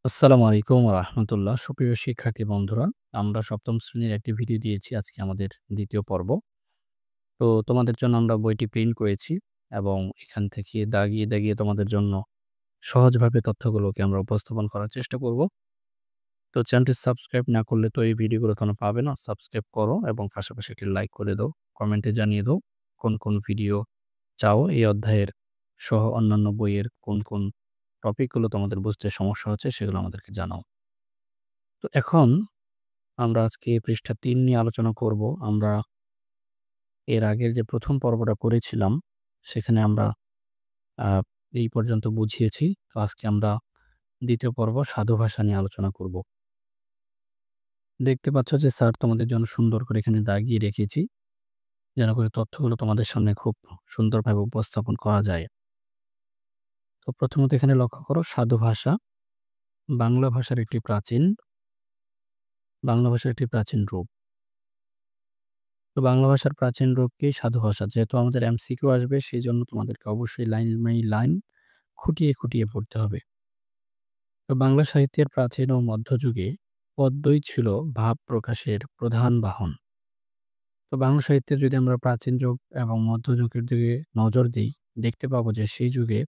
আসসালামু আলাইকুম রাহমাতুল্লাহ। সুপ্রিয় শিক্ষার্থী বন্ধুরা, আমরা ৭ম শ্রেণীর একটি ভিডিও দিয়েছি আজকে আমাদের ২য় পর্ব। তো তোমাদের জন্য আমরা বইটি প্রিন্ট করেছি এবং এখান থেকে দাগিয়ে তোমাদের জন্য সহজভাবে তথ্যগুলোকে আমরা উপস্থাপন করার চেষ্টা করব। তো চ্যানেলটি সাবস্ক্রাইব না করলে তো এই ভিডিওগুলো তোমরা পাবে না। সাবস্ক্রাইব করো এবং পাশাপাশি একটি লাইক করে দাও। কমেন্টে জানিয়ে দাও কোন ভিডিও চাও এই অধ্যায়ের সহ অন্যান্য বইয়ের কোন টপিকগুলো তোমাদের বুঝতে সমস্যা হচ্ছে সেগুলো আমাদেরকে জানাও। তো এখন আমরা আজকে পৃষ্ঠা ৩ নিয়ে আলোচনা করব। আমরা এর আগের যে ১ম পর্বটা করেছিলাম, সেখানে আমরা আ এই পর্যন্ত বুঝিয়েছি। তো আজকে আমরা ২য় পর্ব সাধু ভাষা নিয়ে আলোচনা করব। দেখতে পাচ্ছ যে স্যার তোমাদের জন্য সুন্দর করে এখানে দাগিয়ে রেখেছি, যেন করে তথ্যগুলো তোমাদের সামনে খুব সুন্দরভাবে উপস্থাপন করা যায়। তো প্রথমত এখানে লক্ষ্য করো সাধু ভাষা বাংলা ভাষার একটি প্রাচীন রূপ। তো বাংলা ভাষার প্রাচীন রূপকেই সাধু ভাষা। যেহেতু আমাদের এমসিকিউ আসবে সেইজন্য তোমাদেরকে অবশ্যই লাইন বাই লাইন খুঁটিয়ে পড়তে হবে। তো বাংলা সাহিত্যের প্রাচীন ও মধ্যযুগে পদ্যই ছিল ভাব প্রকাশের প্রধান বাহন। তো বাংলা সাহিত্যের যদি আমরা প্রাচীন যুগ এবং মধ্যযুগের দিকে নজর দিই, দেখতে পাবো যে সেই যুগে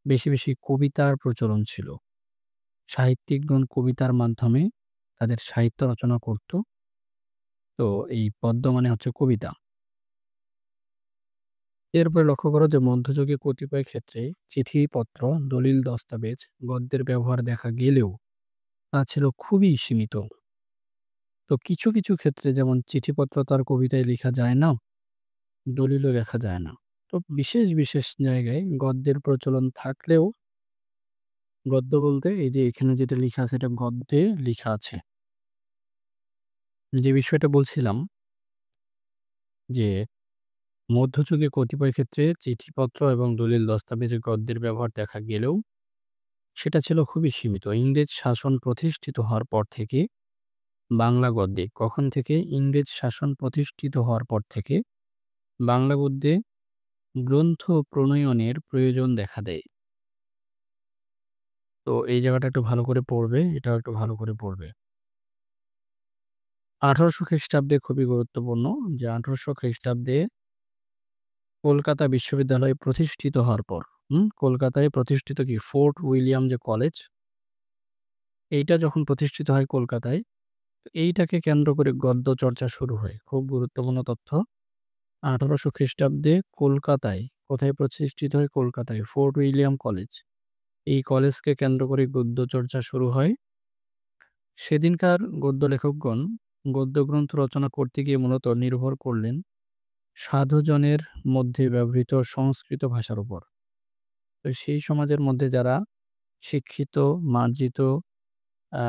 বেশি কবিতার প্রচলন ছিল। সাহিত্যিকগণ কবিতার মাধ্যমে তাদের সাহিত্য রচনা করত। তো এই পদ্য মানে হচ্ছে কবিতা। এরপরে লক্ষ্য করো যে মধ্যযুগে কতিপয় ক্ষেত্রে চিঠিপত্র, দলিল দস্তাবেজ, গদ্যের ব্যবহার দেখা গেলেও তা ছিল খুবই সীমিত। তো কিছু ক্ষেত্রে যেমন চিঠিপত্র তো আর কবিতায় লেখা যায় না, দলিলও লেখা যায় না। তো বিশেষ জায়গায় গদ্যের প্রচলন থাকলেও গদ্য বলতে এই যে এখানে যেটা লিখা আছে এটা গদ্যে লিখা আছে। যে বিষয়টা বলছিলাম যে মধ্যযুগে কতিপয় ক্ষেত্রে চিঠিপত্র এবং দলিল দস্তাবেজে গদ্যের ব্যবহার দেখা গেলেও সেটা ছিল খুবই সীমিত। ইংরেজ শাসন প্রতিষ্ঠিত হওয়ার পর থেকে বাংলা গদ্যে কখন থেকে ইংরেজ শাসন প্রতিষ্ঠিত হওয়ার পর থেকে বাংলা গদ্যে গ্রন্থ প্রণয়নের প্রয়োজন দেখা দেয়। তো এই জায়গাটা একটু ভালো করে পড়বে, এটাও একটু ভালো করে পড়বে। ১৮০০ খ্রিস্টাব্দে খুবই গুরুত্বপূর্ণ যে ১৮০০ খ্রিস্টাব্দে কলকাতা বিশ্ববিদ্যালয় প্রতিষ্ঠিত হওয়ার পর কলকাতায় প্রতিষ্ঠিত কি ফোর্ট উইলিয়াম যে কলেজ, এইটা যখন প্রতিষ্ঠিত হয় কলকাতায়, তো এইটাকে কেন্দ্র করে গদ্য চর্চা শুরু হয়। খুব গুরুত্বপূর্ণ তথ্য। ১৮০০ খ্রিস্টাব্দে কলকাতায়, কোথায় প্রতিষ্ঠিত হয়? কলকাতায় ফোর্ট উইলিয়াম কলেজ। এই কলেজকে কেন্দ্র করে গদ্য চর্চা শুরু হয়। সেদিনকার গদ্য লেখকগণ গদ্যগ্রন্থ রচনা করতে গিয়ে মূলত নির্ভর করলেন সাধুজনের মধ্যে ব্যবহৃত সংস্কৃত ভাষার উপর। তো সেই সমাজের মধ্যে যারা শিক্ষিত, মার্জিত, আ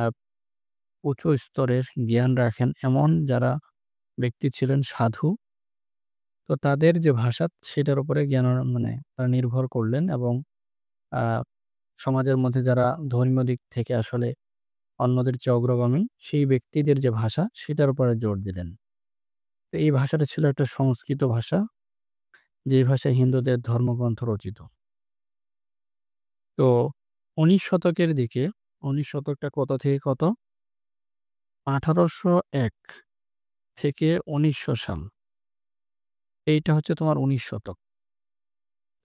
উঁচু স্তরের জ্ঞান রাখেন এমন যারা ব্যক্তি ছিলেন সাধু, তো তাদের যে ভাষা সেটার উপরে মানে তারা নির্ভর করলেন এবং আ সমাজের মধ্যে যারা ধর্মীয় দিক থেকে আসলে অন্যদের চেয়ে অগ্রগামী, সেই ব্যক্তিদের যে ভাষা সেটার উপরে জোর দিলেন। তো এই ভাষাটা ছিল একটা সংস্কৃত ভাষা, যে ভাষায় হিন্দুদের ধর্মগ্রন্থ রচিত। তো ১৯ শতকের দিকে, ১৯ শতকটা কত থেকে কত? ১৮০১ থেকে ১৯০০ সাল। এইটা হচ্ছে তোমার ১৯ শতক।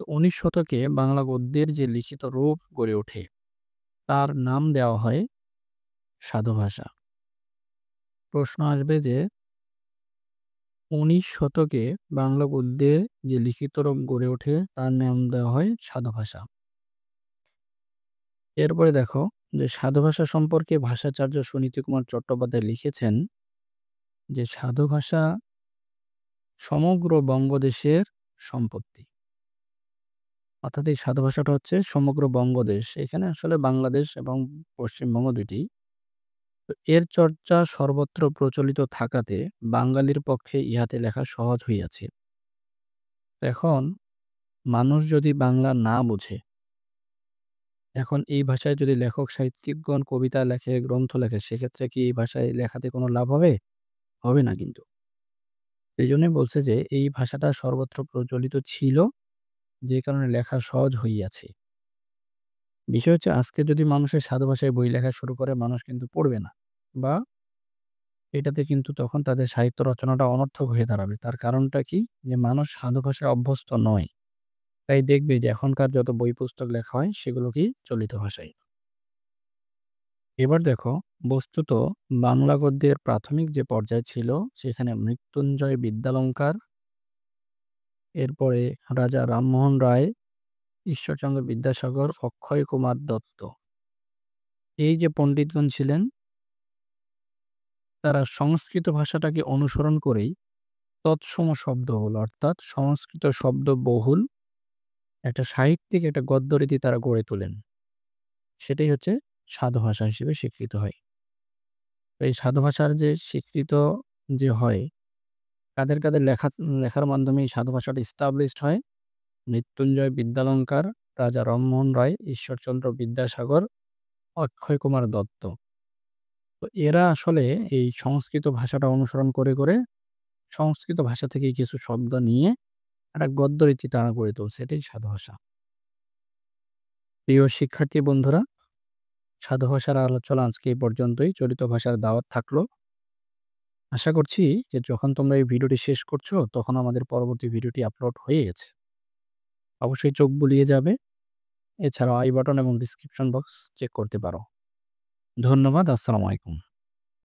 তো ১৯ শতকে বাংলা গদ্যের যে লিখিত রূপ গড়ে ওঠে, তার নাম দেওয়া হয় সাধু ভাষা। প্রশ্ন আসবে যে ১৯ শতকে বাংলা গদ্যে যে লিখিত রূপ গড়ে ওঠে তার নাম দেওয়া হয় সাধু ভাষা। এরপরে দেখো যে সাধু ভাষা সম্পর্কে ভাষাচার্য সুনীতিকুমার চট্টোপাধ্যায় লিখেছেন যে সাধু ভাষা সমগ্র বঙ্গদেশের সম্পত্তি। অর্থাৎ এই সাধু ভাষাটা হচ্ছে সমগ্র বঙ্গদেশ। এখানে আসলে বাংলাদেশ এবং পশ্চিমবঙ্গ ২ টি। তো এর চর্চা সর্বত্র প্রচলিত থাকাতে বাঙালির পক্ষে ইহাতে লেখা সহজ হইয়াছে। এখন মানুষ যদি বাংলা না বুঝে, এখন এই ভাষায় যদি লেখক সাহিত্যিকগণ কবিতা লেখে, গ্রন্থ লেখে, সেক্ষেত্রে কি এই ভাষায় লেখাতে কোনো লাভ হবে? হবে না কিন্তু। এইজন্যই বলছে যে এই ভাষাটা সর্বত্র প্রচলিত ছিল, যে কারণে লেখা সহজ হইয়াছে। বিষয় হচ্ছে আজকে যদি মানুষের সাধু ভাষায় বই লেখা শুরু করে মানুষ কিন্তু পড়বে না। বা এটাতে কিন্তু তখন তাদের সাহিত্য রচনাটা অনর্থক হয়ে দাঁড়াবে। তার কারণটা কি? যে মানুষ সাধু ভাষায় অভ্যস্ত নয়। তাই দেখবে যে এখনকার যত বই পুস্তক লেখা হয় সেগুলো কি চলিত ভাষায়। এবার দেখো, বস্তুত বাংলা গদ্যের প্রাথমিক যে পর্যায় ছিল সেখানে মৃত্যুঞ্জয় বিদ্যালঙ্কার, এরপরে রাজা রামমোহন রায়, ঈশ্বরচন্দ্র বিদ্যাসাগর, অক্ষয় কুমার দত্ত, এই যে পণ্ডিতগণ ছিলেন তারা সংস্কৃত ভাষাটাকে অনুসরণ করেই তৎসম শব্দবহুল অর্থাৎ সংস্কৃত শব্দ বহুল একটা সাহিত্যিক একটা গদ্যরীতি তারা গড়ে তোলেন। সেটাই হচ্ছে সাধু ভাষা হিসেবে স্বীকৃত হয়। তো এই সাধু ভাষার যে স্বীকৃত যে হয়, কাদের লেখার মাধ্যমে এই সাধু ভাষাটা established হয়? মৃত্যুঞ্জয় বিদ্যালঙ্কার, রাজা রামমোহন রায়, ঈশ্বরচন্দ্র বিদ্যাসাগর, অক্ষয় কুমার দত্ত। তো এরা আসলে এই সংস্কৃত ভাষাটা অনুসরণ করে সংস্কৃত ভাষা থেকে কিছু শব্দ নিয়ে একটা গদ্যরীতি তারা গড়ে তুলছে। এটাই সাধু ভাষা। প্রিয় শিক্ষার্থী বন্ধুরা, সাধু ভাষার আলোচনা আজকে এই পর্যন্তই। চলিত ভাষার দাওয়াত থাকলো। আশা করছি যে যখন তোমরা এই ভিডিওটি শেষ করছো তখন আমাদের পরবর্তী ভিডিওটি আপলোড হয়ে গেছে। অবশ্যই চোখ বুলিয়ে যাবে। এছাড়াও আই বাটন এবং ডেসক্রিপশন বক্স চেক করতে পারো। ধন্যবাদ। আসসালামু আলাইকুম।